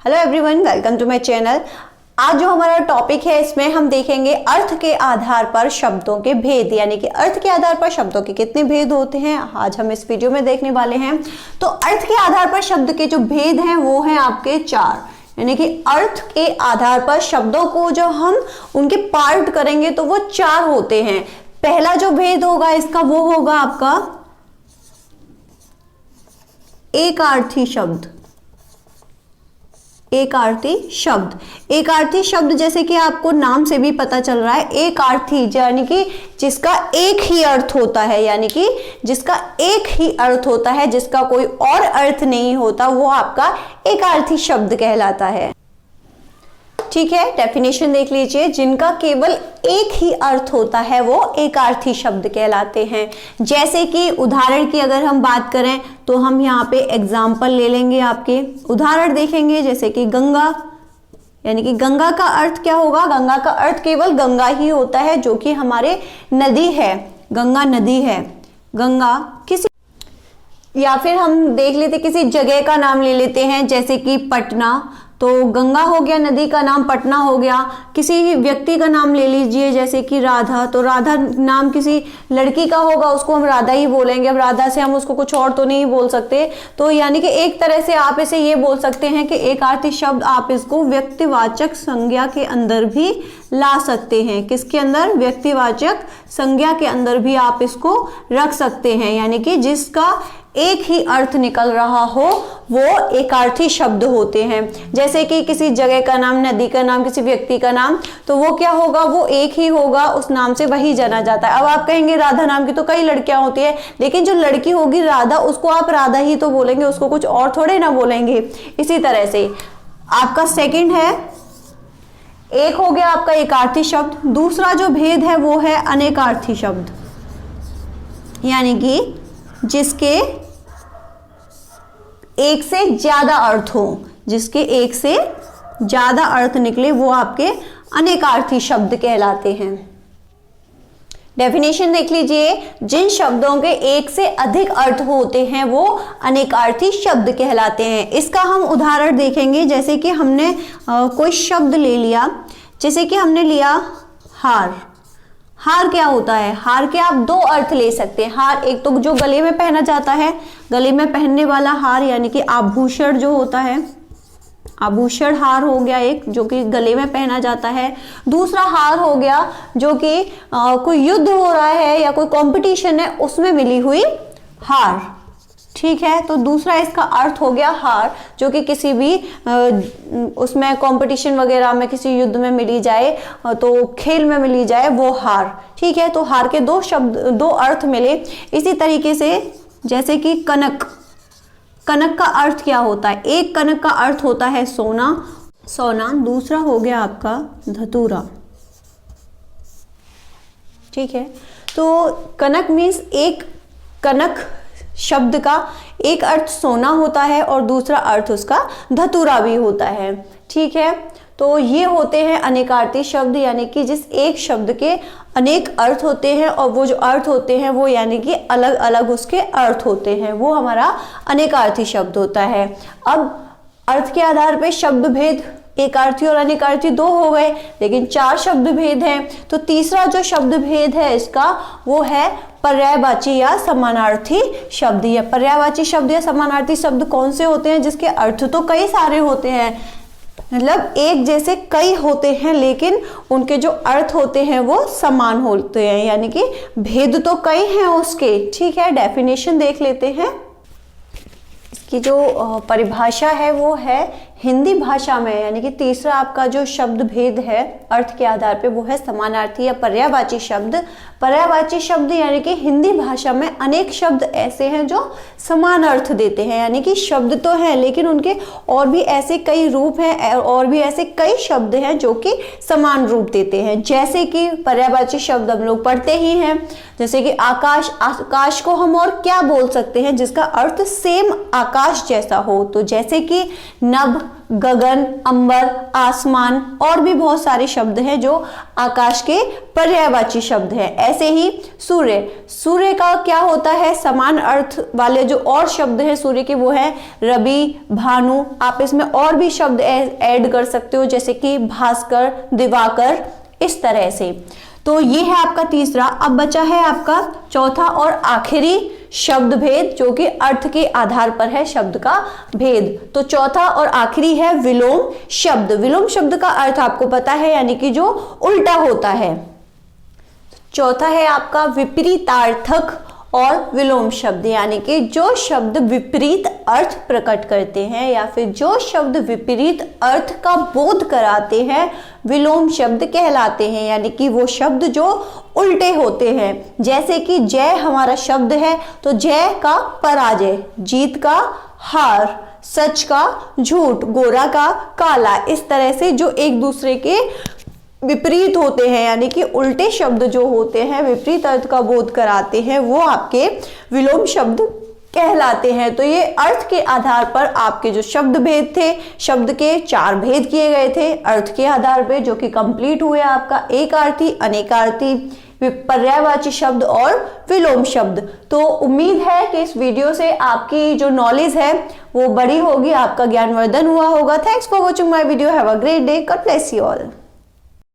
Hello everyone, welcome to my channel. आज जो हमारा टॉपिक है इसमें हम देखेंगे अर्थ के आधार पर शब्दों के भेद, यानी कि अर्थ के आधार पर शब्दों के कितने भेद होते हैं आज हम इस वीडियो में देखने वाले हैं। तो अर्थ के आधार पर शब्द के जो भेद हैं वो हैं आपके 4, यानी कि अर्थ के आधार पर शब्दों को जो हम उनके पार्ट करेंगे तो वो 4 होते हैं। पहला जो भेद होगा इसका वो होगा आपका एकार्थी शब्द। एकार्थी शब्द, एकार्थी शब्द जैसे कि आपको नाम से भी पता चल रहा है, एकार्थी यानी कि जिसका एक ही अर्थ होता है, यानी कि जिसका एक ही अर्थ होता है, जिसका कोई और अर्थ नहीं होता, वो आपका एकार्थी शब्द कहलाता है। ठीक है, डेफिनेशन देख लीजिए। जिनका केवल एक ही अर्थ होता है वो एकार्थी शब्द कहलाते हैं। जैसे कि उदाहरण की अगर हम बात करें तो हम यहाँ पे एग्जाम्पल ले लेंगे, आपके उदाहरण देखेंगे। जैसे कि गंगा, यानी कि गंगा का अर्थ क्या होगा? गंगा का अर्थ केवल गंगा ही होता है, जो कि हमारे नदी है, गंगा नदी है। गंगा किसी, या फिर हम देख लेते किसी जगह का नाम ले लेते हैं, जैसे कि पटना, तो गंगा हो गया, नदी का नाम पटना हो गया। किसी व्यक्ति का नाम ले लीजिए, जैसे कि राधा, तो राधा नाम किसी लड़की का होगा, उसको हम राधा ही बोलेंगे। अब राधा से हम उसको कुछ और तो नहीं बोल सकते। तो यानी कि एक तरह से आप इसे ये बोल सकते हैं कि एकार्थी शब्द आप इसको व्यक्तिवाचक संज्ञा के अंदर भी ला सकते हैं। किसके अंदर? व्यक्तिवाचक संज्ञा के अंदर भी आप इसको रख सकते हैं, यानी कि जिसका एक ही अर्थ निकल रहा हो वो एकार्थी शब्द होते हैं। जैसे कि किसी जगह का नाम, नदी का नाम, किसी व्यक्ति का नाम, तो वो क्या होगा? वो एक ही होगा, उस नाम से वही जाना जाता है। अब आप कहेंगे राधा नाम की तो कई लड़कियां होती है, लेकिन जो लड़की होगी राधा, उसको आप राधा ही तो बोलेंगे, उसको कुछ और थोड़े ना बोलेंगे। इसी तरह से आपका सेकंड है, एक हो गया आपका एकार्थी शब्द। दूसरा जो भेद है वो है अनेकार्थी शब्द, यानी कि जिसके एक से ज्यादा अर्थ हो, जिसके एक से ज्यादा अर्थ निकले, वो आपके अनेकार्थी शब्द कहलाते हैं। डेफिनेशन देख लीजिए। जिन शब्दों के एक से अधिक अर्थ होते हैं वो अनेकार्थी शब्द कहलाते हैं। इसका हम उदाहरण देखेंगे। जैसे कि हमने कोई शब्द ले लिया, जैसे कि हमने लिया हार। हार क्या होता है? हार के आप 2 अर्थ ले सकते हैं। हार एक तो जो गले में पहना जाता है, गले में पहनने वाला हार, यानी कि आभूषण जो होता है, आभूषण हार हो गया एक, जो कि गले में पहना जाता है। दूसरा हार हो गया जो कि कोई युद्ध हो रहा है या कोई कंपटीशन है उसमें मिली हुई हार। ठीक है, तो दूसरा इसका अर्थ हो गया हार, जो कि किसी भी उसमें कंपटीशन वगैरह में, किसी युद्ध में मिली जाए, तो खेल में मिली जाए, वो हार। ठीक है, तो हार के 2 शब्द, 2 अर्थ मिले। इसी तरीके से जैसे कि कनक, कनक का अर्थ क्या होता है? एक कनक का अर्थ होता है सोना, सोना। दूसरा हो गया आपका धतूरा। ठीक है, तो कनक मीन्स एक, कनक शब्द का एक अर्थ सोना होता है और दूसरा अर्थ उसका धतूरा भी होता है। ठीक है, तो ये होते हैं अनेकार्थी शब्द, यानी कि जिस एक शब्द के अनेक अर्थ होते हैं और वो जो अर्थ होते हैं वो यानी कि अलग अलग उसके अर्थ होते हैं, वो हमारा अनेकार्थी शब्द होता है। अब अर्थ के आधार पे शब्द भेद एकार्थी और अनेकार्थी 2 हो गए, लेकिन 4 शब्द भेद हैं। तो तीसरा जो शब्द भेद है इसका वो है पर्यायवाची या समानार्थी शब्द। या पर्यायवाची शब्द या समानार्थी शब्द कौन से होते हैं? जिसके अर्थ तो कई सारे होते हैं, मतलब एक जैसे कई होते हैं, लेकिन उनके जो अर्थ होते हैं वो समान होते हैं, यानी कि भेद तो कई हैं उसके। ठीक है, डेफिनेशन देख लेते हैं। इसकी जो परिभाषा है वो है हिंदी भाषा में, यानी कि तीसरा आपका जो शब्द भेद है अर्थ के आधार पे वो है समानार्थी या पर्यायवाची शब्द। पर्यायवाची शब्द यानी कि हिंदी भाषा में अनेक शब्द ऐसे हैं जो समान अर्थ देते हैं, यानी कि शब्द तो हैं लेकिन उनके और भी ऐसे कई रूप हैं और भी ऐसे कई शब्द हैं जो कि समान रूप देते हैं। जैसे कि पर्यायवाची शब्द हम लोग पढ़ते ही हैं, जैसे कि आकाश, आकाश को हम और क्या बोल सकते हैं जिसका अर्थ सेम आकाश आकाश जैसा हो। तो जैसे कि नभ, गगन, अंबर, आसमान और भी बहुत सारे शब्द हैं जो आकाश के पर्यायवाची शब्द हैं। ऐसे ही सूर्य, सूर्य का क्या होता है, समान अर्थ वाले जो और शब्द हैं सूर्य के वो है रवि, भानु। आप इसमें और भी शब्द ऐड कर सकते हो जैसे कि भास्कर, दिवाकर, इस तरह से। तो ये है आपका तीसरा। अब बचा है आपका चौथा और आखिरी शब्द भेद, जो कि अर्थ के आधार पर है शब्द का भेद। तो चौथा और आखिरी है विलोम शब्द। विलोम शब्द का अर्थ आपको पता है, यानी कि जो उल्टा होता है। चौथा है आपका विपरीतार्थक और विलोम शब्द, यानी कि जो शब्द विपरीत अर्थ प्रकट करते हैं या फिर जो शब्द विपरीत अर्थ का बोध कराते हैं विलोम शब्द कहलाते हैं, यानी कि वो शब्द जो उल्टे होते हैं। जैसे कि जय हमारा शब्द है, तो जय का पराजय, जीत का हार, सच का झूठ, गोरा का काला, इस तरह से जो एक दूसरे के विपरीत होते हैं, यानी कि उल्टे शब्द जो होते हैं विपरीत अर्थ का बोध कराते हैं, वो आपके विलोम शब्द कहलाते हैं। तो ये अर्थ के आधार पर आपके जो शब्द भेद थे, शब्द के 4 भेद किए गए थे अर्थ के आधार पे, जो कि कंप्लीट हुए आपका एकार्थी, अनेकार्थी, पर्यायवाची शब्द और विलोम शब्द। तो उम्मीद है कि इस वीडियो से आपकी जो नॉलेज है वो बड़ी होगी, आपका ज्ञानवर्धन हुआ होगा। Thanks for watching my video. Have a great day. God bless you all.